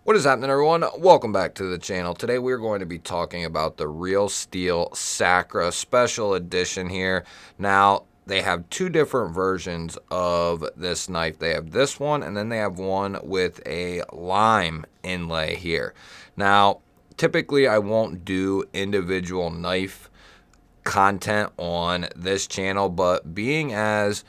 What is happening, everyone? Welcome back to the channel. Today we're going to be talking about the Real Steel Sacra Special Edition here. Now, they have two different versions of this knife. They have this one, and then they have one with a lime inlay here. Now, typically I won't do individual knife content on this channel, but being as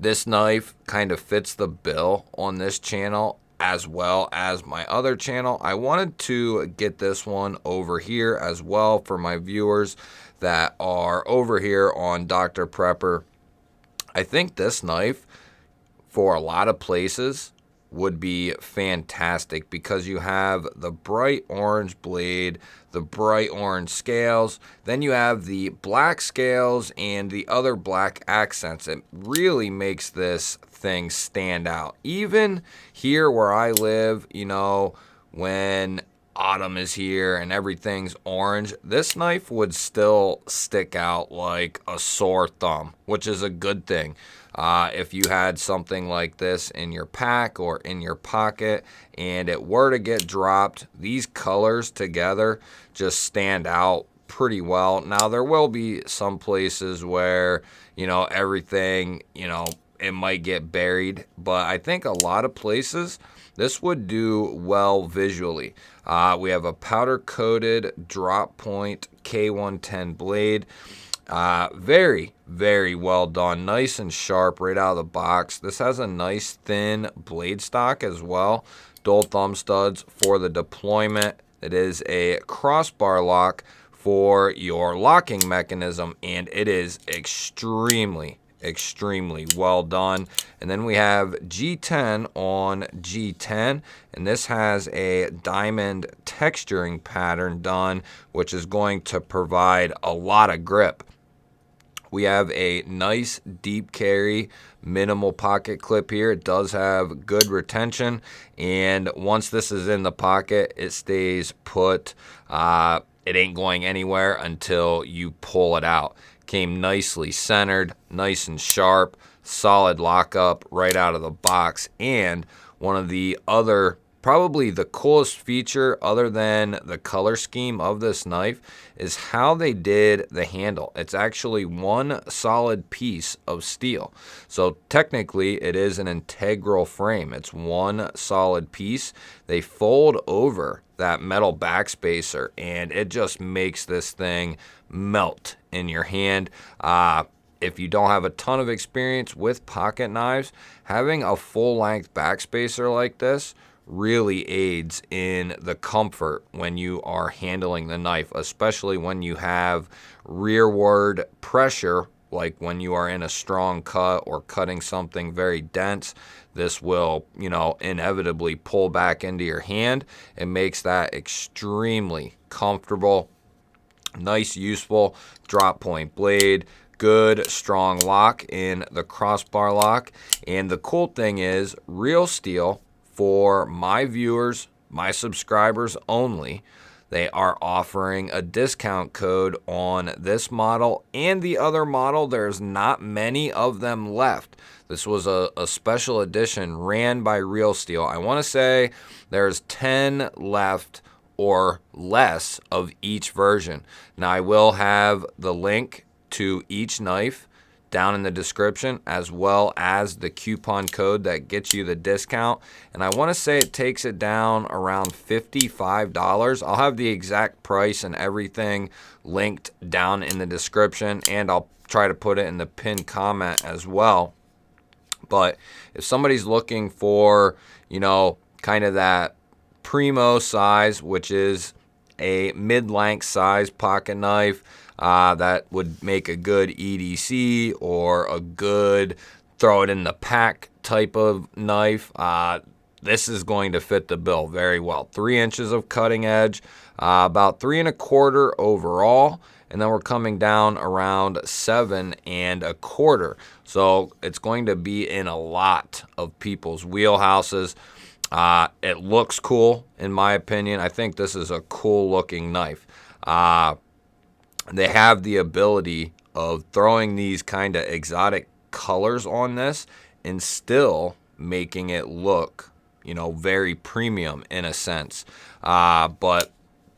this knife kind of fits the bill on this channel as well as my other channel, I wanted to get this one over here as well for my viewers that are over here on Dr. Prepper. I think this knife for a lot of places would be fantastic because you have the bright orange blade, the bright orange scales, then you have the black scales and the other black accents. It really makes this thing stand out. Even here where I live, you know, when autumn is here and everything's orange, this knife would still stick out like a sore thumb, which is a good thing. If you had something like this in your pack or in your pocket and it were to get dropped, these colors together just stand out pretty well. Now, there will be some places where, you know, everything, you know, it might get buried, but I think a lot of places this would do well visually. We have a powder coated drop point K110 blade. Very, very well done. Nice and sharp right out of the box. This has a nice thin blade stock as well. Dual thumb studs for the deployment. It is a crossbar lock for your locking mechanism, and it is extremely well done. And then we have G10 on G10, and this has a diamond texturing pattern done, which is going to provide a lot of grip. We have a nice deep carry minimal pocket clip here. It does have good retention, and once this is in the pocket, it stays put. It ain't going anywhere until you pull it out. Came nicely centered, nice and sharp, solid lockup right out of the box. And one of the other, probably the coolest feature other than the color scheme of this knife is how they did the handle. It's actually one solid piece of steel. So technically it is an integral frame. It's one solid piece. They fold over that metal backspacer and it just makes this thing melt in your hand. If you don't have a ton of experience with pocket knives, having a full length backspacer like this really aids in the comfort when you are handling the knife, especially when you have rearward pressure, like when you are in a strong cut or cutting something very dense. This will, you know, inevitably pull back into your hand. It makes that extremely comfortable. Nice, useful drop point blade. Good, strong lock in the crossbar lock. And the cool thing is, Real Steel, for my viewers, my subscribers only, they are offering a discount code on this model and the other model. There's not many of them left. This was a special edition ran by Real Steel. I want to say there's 10 left or less of each version. Now, I will have the link to each knife down in the description, as well as the coupon code that gets you the discount. And I want to say it takes it down around $55. I'll have the exact price and everything linked down in the description, and I'll try to put it in the pinned comment as well. But if somebody's looking for, you know, kind of that primo size, which is a mid-length size pocket knife, that would make a good EDC or a good throw it in the pack type of knife. This is going to fit the bill very well. 3 inches of cutting edge, about 3 1/4 overall, and then we're coming down around 7 1/4. So it's going to be in a lot of people's wheelhouses. It looks cool, in my opinion. I think this is a cool looking knife. They have the ability of throwing these kind of exotic colors on this and still making it look very premium in a sense. But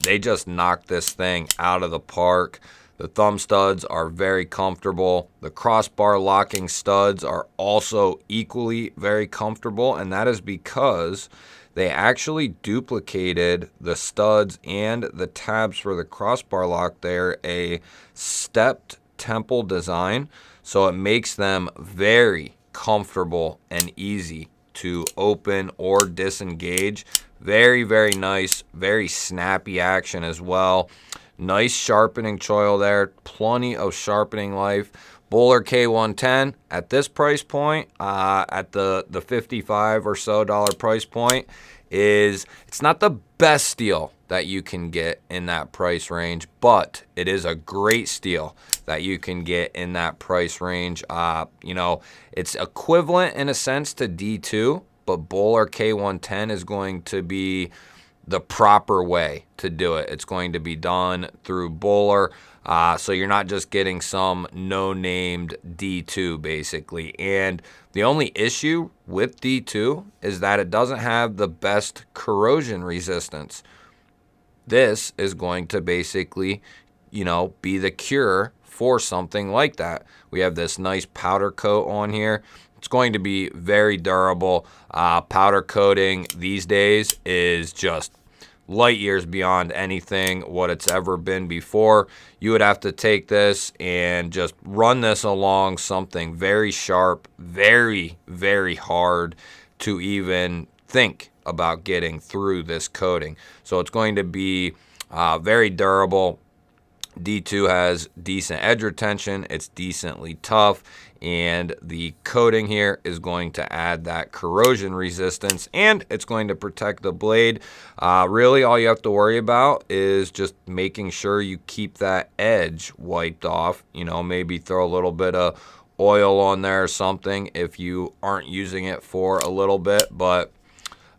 they just knocked this thing out of the park. The thumb studs are very comfortable. The crossbar locking studs are also equally very comfortable, and that is because they actually duplicated the studs and the tabs for the crossbar lock. They're a stepped temple design, so it makes them very comfortable and easy to open or disengage. Very, very nice, very snappy action as well. Nice sharpening choil there, plenty of sharpening life. Bowler K110 at this price point, at the $55 or so price point, it's not the best steel that you can get in that price range, but it is a great steel that you can get in that price range. It's equivalent in a sense to D2, but Bowler K110 is going to be the proper way to do it. It's going to be done through Bowler, so you're not just getting some no-named D2 basically. And the only issue with D2 is that it doesn't have the best corrosion resistance. This is going to basically, be the cure for something like that. We have this nice powder coat on here. It's going to be very durable. Powder coating these days is just light years beyond anything what it's ever been before. You would have to take this and just run this along something very sharp, very, very hard to even think about getting through this coating. So it's going to be very durable. D2 has decent edge retention. It's decently tough, and the coating here is going to add that corrosion resistance, and it's going to protect the blade. Really, all you have to worry about is just making sure you keep that edge wiped off. Maybe throw a little bit of oil on there or something if you aren't using it for a little bit, but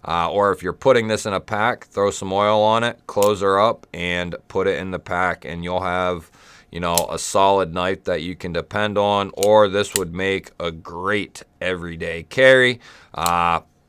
or if you're putting this in a pack, throw some oil on it, close her up, and put it in the pack, and you'll have, a solid knife that you can depend on. Or this would make a great everyday carry.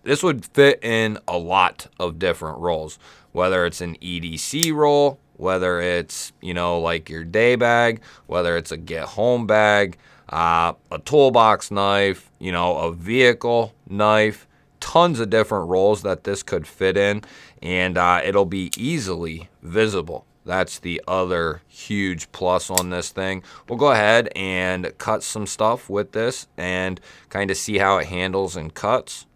This would fit in a lot of different roles, whether it's an EDC roll, whether it's, like your day bag, whether it's a get home bag, a toolbox knife, a vehicle knife. Tons of different roles that this could fit in, and it'll be easily visible. That's the other huge plus on this thing. We'll go ahead and cut some stuff with this and kind of see how it handles and cuts.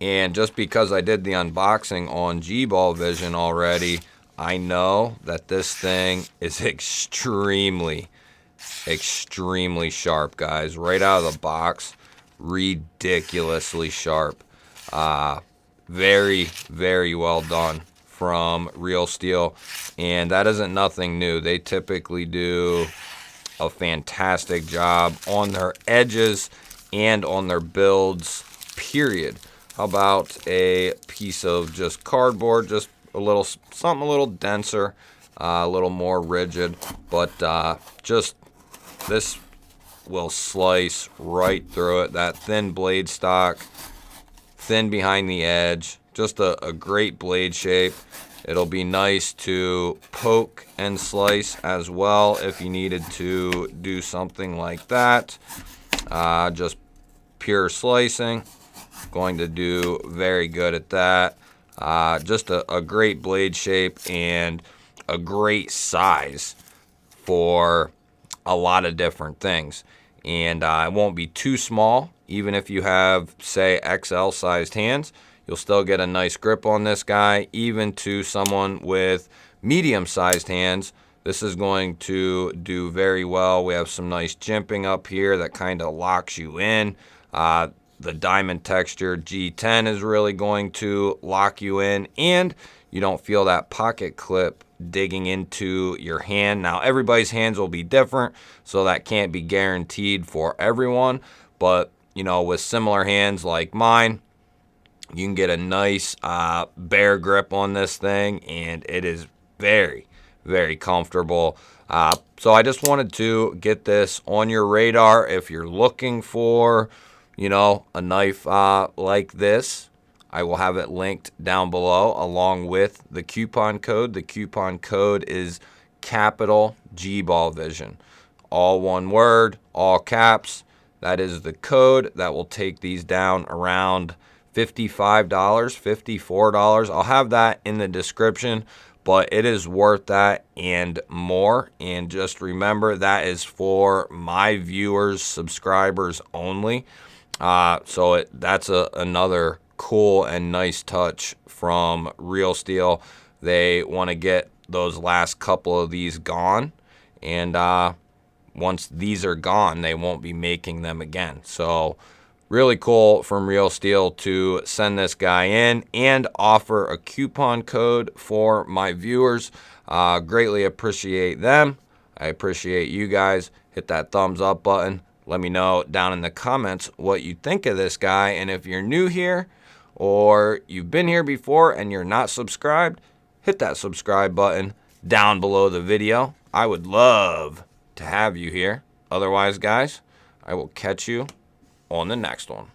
And just because I did the unboxing on G-Ball Vision already, I know that this thing is extremely, extremely sharp, guys. Right out of the box, ridiculously sharp. Very, very well done from Real Steel, and that isn't nothing new. They typically do a fantastic job on their edges and on their builds, period. How about a piece of just cardboard, just something a little denser, a little more rigid, but just this will slice right through it. That thin blade stock, thin behind the edge, just a great blade shape. It'll be nice to poke and slice as well if you needed to do something like that. Just pure slicing, going to do very good at that. Just a great blade shape and a great size for a lot of different things. And it won't be too small. Even if you have, say, XL sized hands, you'll still get a nice grip on this guy. Even to someone with medium sized hands, this is going to do very well. We have some nice jimping up here that kind of locks you in. The diamond texture G10 is really going to lock you in, and you don't feel that pocket clip digging into your hand. Now, everybody's hands will be different, so that can't be guaranteed for everyone, but with similar hands like mine, you can get a nice bear grip on this thing, and it is very, very comfortable. So I just wanted to get this on your radar if you're looking for, a knife like this. I will have it linked down below along with the coupon code. The coupon code is capital G Ball Vision. All one word, all caps. That is the code that will take these down around $55, $54. I'll have that in the description, but it is worth that and more. And just remember, that is for my viewers, subscribers only. That's another cool and nice touch from Real Steel. They want to get those last couple of these gone, and once these are gone, they won't be making them again. So really cool from Real Steel to send this guy in and offer a coupon code for my viewers. Greatly appreciate them. I appreciate you guys. Hit that thumbs up button. Let me know down in the comments what you think of this guy. And if you're new here or you've been here before and you're not subscribed, hit that subscribe button down below the video. I would love to have you here. Otherwise, guys, I will catch you on the next one.